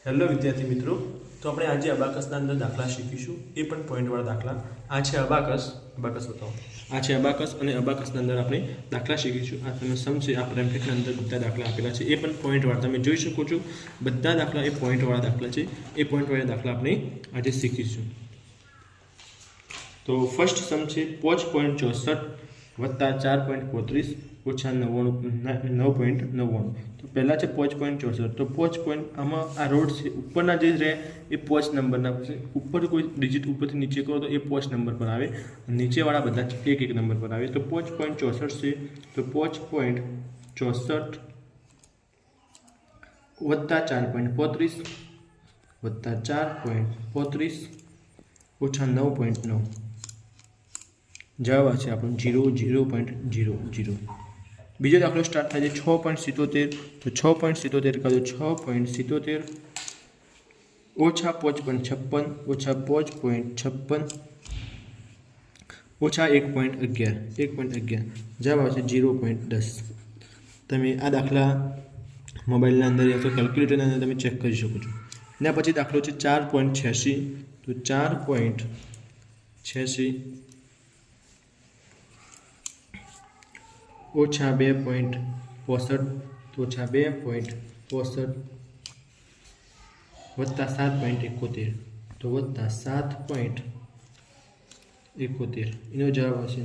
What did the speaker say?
Hello વિદ્યાર્થી મિત્રો, તો આપણે આજે અબાકસના અંદર દાખલા શીખીશું, એ પણ પોઈન્ટવાળા દાખલા. આ છે અબાકસ બતાવો. આ છે અબાકસ અને અબાકસના અંદર આપણે દાખલા શીખીશું. આ તમે સમજે આ પ્રેમ્પલેટના અંદર બધા દાખલા આપેલા છે, એ પણ પોઈન્ટવાળા. તમે જોઈ શકો છો બધા દાખલા એ પોઈન્ટવાળા દાખલા છે. એ પોઈન્ટવાળા દાખલા આપણે આજે શીખીશું. તો ફર્સ્ટ સમ છે 5.64 વત્તા 4.35 ઓછા 9.99. તો પહેલાં છે 5.64. તો 5. આમાં આ રોડ છે ઉપરના જે રહે એ 5 નંબરના છે. ઉપર કોઈ ડિજિટ ઉપરથી નીચે કરો તો એ 5 નંબર પર આવે, નીચેવાળા બધા એક નંબર પર આવે. તો 5.64 છે. તો 5.64 વત્તા 4.35 વત્તા 4.35 ઓછા 9.9. જવાબ છે આપણો 0.00. બીજો દાખલો સ્ટાર્ટ થાય છે 6.77. તો 6.77 કરો 6.77 ઓછા 5.56 ઓછા 5.56 ઓછા 1.11. જવાબ આવશે 0.10. તમે આ દાખલા મોબાઈલના અંદર અથવા કેલ્ક્યુલેટરના અંદર તમે ચેક કરી શકો છો. એના પછી દાખલો છે 4.86. તો 4.86 ઓછા 2.65 ઓછા 2.65 વત્તા 7.71. તો વત્તા 7.71. એનો જવાબ આવશે